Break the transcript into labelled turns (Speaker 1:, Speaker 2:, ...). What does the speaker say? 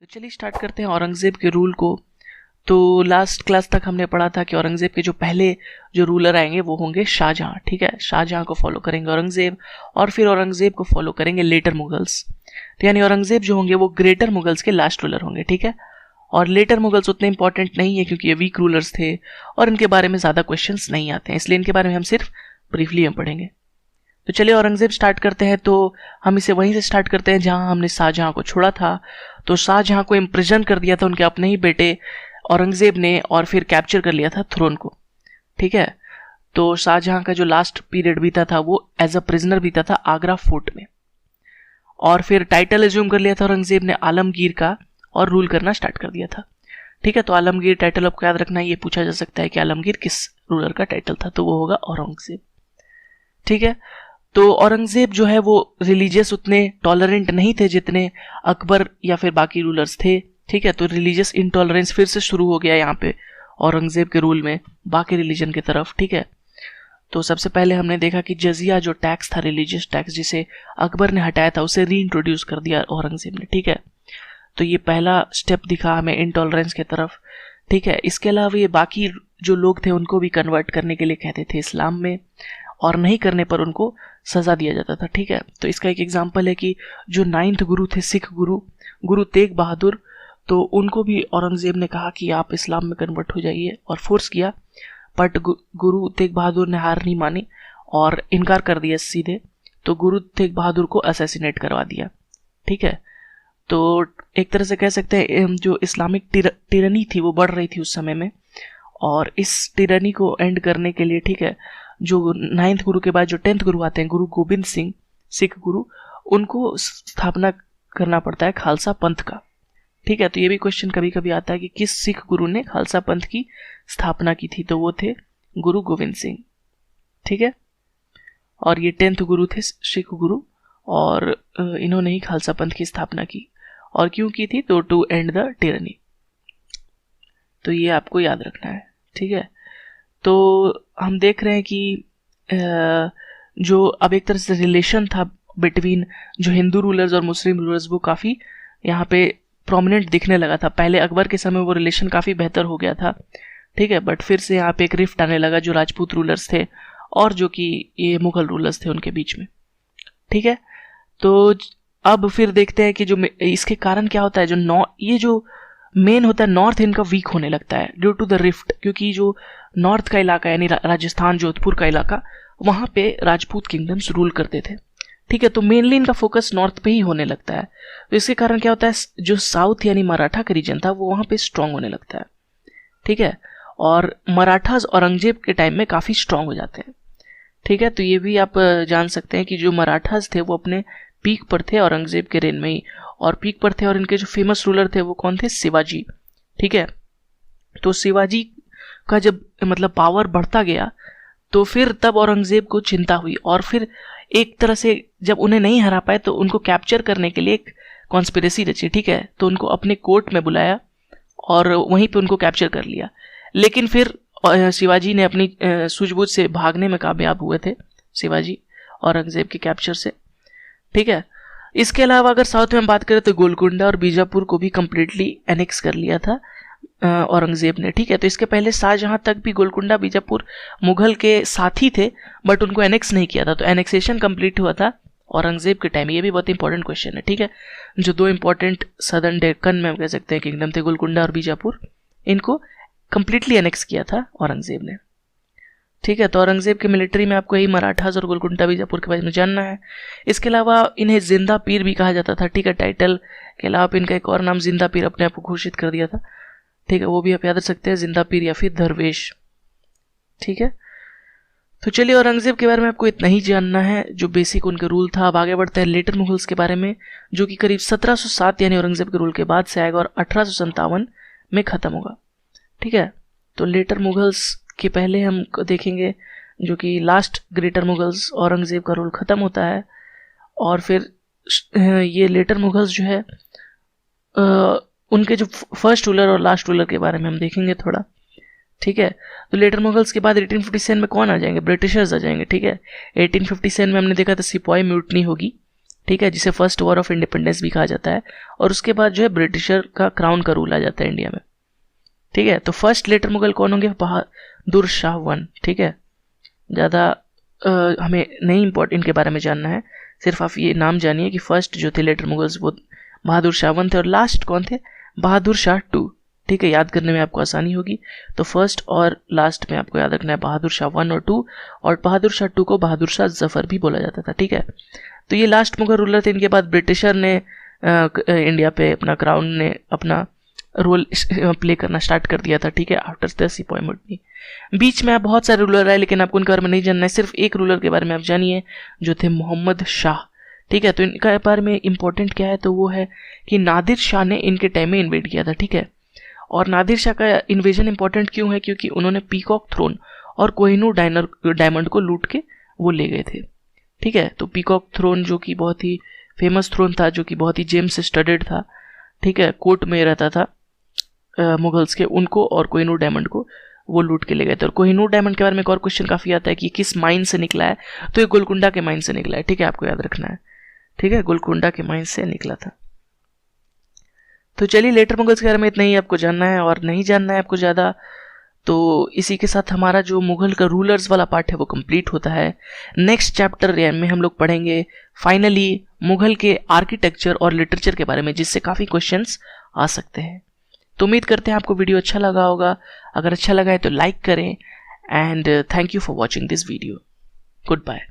Speaker 1: तो चलिए स्टार्ट करते हैं औरंगज़ेब के रूल को। तो लास्ट क्लास तक हमने पढ़ा था कि औरंगज़ेब के जो पहले जो रूलर आएंगे वो होंगे शाहजहां। ठीक है, शाहजहां को फॉलो करेंगे औरंगज़ेब, और फिर औरंगज़ेब को फॉलो करेंगे लेटर मुगल्स। तो यानी औरंगज़ेब जो होंगे वो ग्रेटर मुगल्स के लास्ट रूलर होंगे। ठीक है, और लेटर मुगल्स उतने इंपॉर्टेंट नहीं है क्योंकि ये वीक रूलर्स थे और इनके बारे में ज़्यादा क्वेश्चंस नहीं आते हैं, इसलिए इनके बारे में हम सिर्फ ब्रीफली हम पढ़ेंगे। तो चलिए औरंगज़ेब स्टार्ट करते हैं। तो हम इसे वहीं से स्टार्ट करते हैं जहां हमने शाहजहां को छोड़ा था। तो शाहजहां को इम्प्रिजन कर दिया था उनके अपने ही बेटे औरंगज़ेब ने, और फिर कैप्चर कर लिया था थ्रोन को। ठीक है, तो शाहजहां का जो लास्ट पीरियड बीता था वो एज अ प्रिजनर बीता था आगरा फोर्ट में, और फिर टाइटल एज्यूम कर लिया था औरंगज़ेब ने आलमगीर का और रूल करना स्टार्ट कर दिया था। ठीक है, तो आलमगीर टाइटल आपको याद रखना है, ये पूछा जा सकता है कि आलमगीर किस रूलर का टाइटल था, तो वो होगा औरंगज़ेब। ठीक है, तो औरंगज़ेब जो है वो रिलीजियस उतने टॉलरेंट नहीं थे जितने अकबर या फिर बाकी रूलर्स थे। ठीक है, तो रिलीजियस इनटॉलरेंस फिर से शुरू हो गया यहाँ पे औरंगज़ेब के रूल में बाकी रिलीजन की तरफ। ठीक है, तो सबसे पहले हमने देखा कि जजिया जो टैक्स था, रिलीजियस टैक्स जिसे अकबर ने हटाया था, उसे री इंट्रोड्यूस कर दिया औरंगज़ेब ने। ठीक है, तो ये पहला स्टेप दिखा हमें इनटॉलरेंस की तरफ। ठीक है, इसके अलावा ये बाकी जो लोग थे उनको भी कन्वर्ट करने के लिए कहते थे इस्लाम में, और नहीं करने पर उनको सजा दिया जाता था। ठीक है, तो इसका एक एग्जाम्पल है कि जो 9th गुरु थे, सिख गुरु, गुरु तेग बहादुर, तो उनको भी औरंगज़ेब ने कहा कि आप इस्लाम में कन्वर्ट हो जाइए और फोर्स किया, बट गुरु तेग बहादुर ने हार नहीं मानी और इनकार कर दिया सीधे, तो गुरु तेग बहादुर को असैसिनेट करवा दिया। ठीक है, तो एक तरह से कह सकते हैं जो इस्लामिक टिरनी थी वो बढ़ रही थी उस समय में, और इस टिरनी को एंड करने के लिए, ठीक है, जो 9th गुरु के बाद जो 10th गुरु आते हैं, गुरु गोविंद सिंह, सिख गुरु, उनको स्थापना करना पड़ता है खालसा पंथ का। ठीक है, तो ये भी क्वेश्चन कभी कभी आता है कि किस सिख गुरु ने खालसा पंथ की स्थापना की थी, तो वो थे गुरु गोविंद सिंह। ठीक है, और ये 10th गुरु थे सिख गुरु, और इन्होंने ही खालसा पंथ की स्थापना की, और क्यों की थी, तो टू एंड द टिरनी। तो ये आपको याद रखना है। ठीक है, तो हम देख रहे हैं कि जो अब एक तरह से रिलेशन था बिटवीन जो हिंदू रूलर्स और मुस्लिम रूलर्स, वो काफ़ी यहाँ पे प्रोमिनेंट दिखने लगा था। पहले अकबर के समय वो रिलेशन काफ़ी बेहतर हो गया था। ठीक है, बट फिर से यहाँ पे एक रिफ्ट आने लगा जो राजपूत रूलर्स थे और जो कि ये मुगल रूलर्स थे उनके बीच में। ठीक है, तो अब फिर देखते हैं कि जो इसके कारण क्या होता है, जो ये जो मेन होता है नॉर्थ इनका वीक होने लगता है ड्यू टू द रिफ्ट, क्योंकि जो नॉर्थ का इलाका यानी राजस्थान जोधपुर का इलाका, वहाँ पे राजपूत किंगडम्स रूल करते थे। ठीक है, तो मेनली इनका फोकस नॉर्थ पे ही होने लगता है, तो इसके कारण क्या होता है, जो साउथ यानी मराठा का रीजन था वो वहाँ पे स्ट्रांग होने लगता है। ठीक है, और मराठाज औरंगजेब के टाइम में काफ़ी स्ट्रांग हो जाते हैं। ठीक है, तो ये भी आप जान सकते हैं कि जो मराठाज थे वो अपने पीक पर थे औरंगजेब के रेन में ही, और पीक पर थे, और इनके जो फेमस रूलर थे वो कौन थे, शिवाजी। ठीक है, तो शिवाजी का जब मतलब पावर बढ़ता गया तो फिर तब औरंगजेब को चिंता हुई, और फिर एक तरह से जब उन्हें नहीं हरा पाए तो उनको कैप्चर करने के लिए एक कॉन्स्पिरेसी रची। ठीक है, तो उनको अपने कोर्ट में बुलाया और वहीं पे उनको कैप्चर कर लिया, लेकिन फिर शिवाजी ने अपनी सूझबूझ से भागने में कामयाब हुए थे शिवाजी औरंगजेब के कैप्चर से। ठीक है, इसके अलावा अगर साउथ में हम बात करें तो गोलकुंडा और बीजापुर को भी कम्प्लीटली एनेक्स कर लिया था औरंगजेब ने। ठीक है, तो इसके पहले शाहजहां तक भी गोलकुंडा बीजापुर मुगल के साथी थे, बट उनको एनेक्स नहीं किया था, तो एनेक्सेशन कंप्लीट हुआ था औरंगजेब के टाइम। ये भी बहुत इंपॉर्टेंट क्वेश्चन है। ठीक है, जो दो इंपॉर्टेंट सदर्न डेक्कन में हम कह सकते हैं किंगडम थे, गोलकुंडा और बीजापुर, इनको कंप्लीटली एनेक्स किया था औरंगजेब ने। ठीक है, तो औरंगजेब के मिलिट्री में आपको यही मराठास और गोलकुंडा बीजापुर के बारे में जानना है। इसके अलावा इन्हें जिंदा पीर भी कहा जाता था। ठीक है, टाइटल के अलावा इनका एक और नाम जिंदा पीर अपने आप को घोषित कर दिया था। ठीक है, वो भी आप याद रख सकते हैं, जिंदा पीर या फिर दरवेश। ठीक है, तो चलिए औरंगजेब के बारे में आपको इतना ही जानना है जो बेसिक उनका रूल था। अब आगे बढ़ते हैं लेटर मुगल्स के बारे में, जो कि करीब 1707 यानी औरंगजेब के रूल के बाद से आएगा और 1857 में खत्म होगा। ठीक है, तो लेटर मुगल्स के पहले हम देखेंगे जो कि लास्ट ग्रेटर मुगल्स औरंगजेब का रूल खत्म होता है, और फिर ये लेटर मुगल्स जो है उनके जो फर्स्ट रूलर और लास्ट रूलर के बारे में हम देखेंगे थोड़ा। ठीक है, तो लेटर मुगल्स के बाद 1857 में कौन आ जाएंगे, ब्रिटिशर्स आ जाएंगे। ठीक है, 1857 में हमने देखा था सिपाही म्यूटनी होगी। ठीक है, जिसे फर्स्ट वॉर ऑफ इंडिपेंडेंस भी कहा जाता है। और उसके बाद जो है ब्रिटिशर का क्राउन का रूल आ जाता है इंडिया में। ठीक है, तो फर्स्ट लेटर मुगल कौन होंगे? बहादुर शाह 1। ठीक है, ज़्यादा हमें नहीं इनके बारे में जानना है, सिर्फ आप ये नाम जानिए कि फर्स्ट जो थे लेटर मुगल्स वो बहादुर शाह 1 थे, और लास्ट कौन थे? बहादुर शाह 2। ठीक है, याद करने में आपको आसानी होगी। तो फर्स्ट और लास्ट में आपको याद रखना है बहादुर शाह 1 और 2, और बहादुर शाह 2 को बहादुर शाह जफर भी बोला जाता था। ठीक है, तो ये लास्ट मुगल रूलर थे। इनके बाद ब्रिटिशर ने इंडिया पे अपना क्राउन ने अपना रोल प्ले करना स्टार्ट कर दिया था। ठीक है, आफ्टर द सिपाही मुटनी। बीच में आप बहुत सारे रूलर आए, लेकिन आपको उनके बारे में नहीं जानना है, सिर्फ एक रूलर के बारे में आप जानिए जो थे मोहम्मद शाह। ठीक है, तो इनका बारे में इंपॉर्टेंट क्या है? तो वो है कि नादिर शाह ने इनके टाइम में इन्वेड किया था। ठीक है, और नादिर शाह का इन्वेजन इंपॉर्टेंट क्यों है? क्योंकि उन्होंने पीकॉक थ्रोन और कोहिनूर डायमंड को लूट के वो ले गए थे। ठीक है, तो पीकॉक थ्रोन जो कि बहुत ही फेमस थ्रोन था, जो कि बहुत ही जेम से स्टडेड था। ठीक है, कोर्ट में रहता था मुगल्स के, उनको और कोहिनूर डायमंड को वो लूट के ले गए थे। और कोहिनूर डायमंड के बारे में एक और क्वेश्चन काफ़ी आता है कि किस माइन से निकला है? तो ये गोलकुंडा के माइन से निकला है। ठीक है, आपको याद रखना है। ठीक है, गोलकुंडा के माइन से निकला था। तो चलिए, लेटर मुगल्स के बारे में इतना ही आपको जानना है, और नहीं जानना है आपको ज़्यादा। तो इसी के साथ हमारा जो मुगल का रूलर्स वाला पार्ट है वो कंप्लीट होता है। नेक्स्ट चैप्टर में हम लोग पढ़ेंगे फाइनली मुगल के आर्किटेक्चर और लिटरेचर के बारे में, जिससे काफ़ी क्वेश्चंस आ सकते हैं। तो उम्मीद करते हैं आपको वीडियो अच्छा लगा होगा। अगर अच्छा लगा है तो लाइक करें, and thank you for watching this video. Good bye.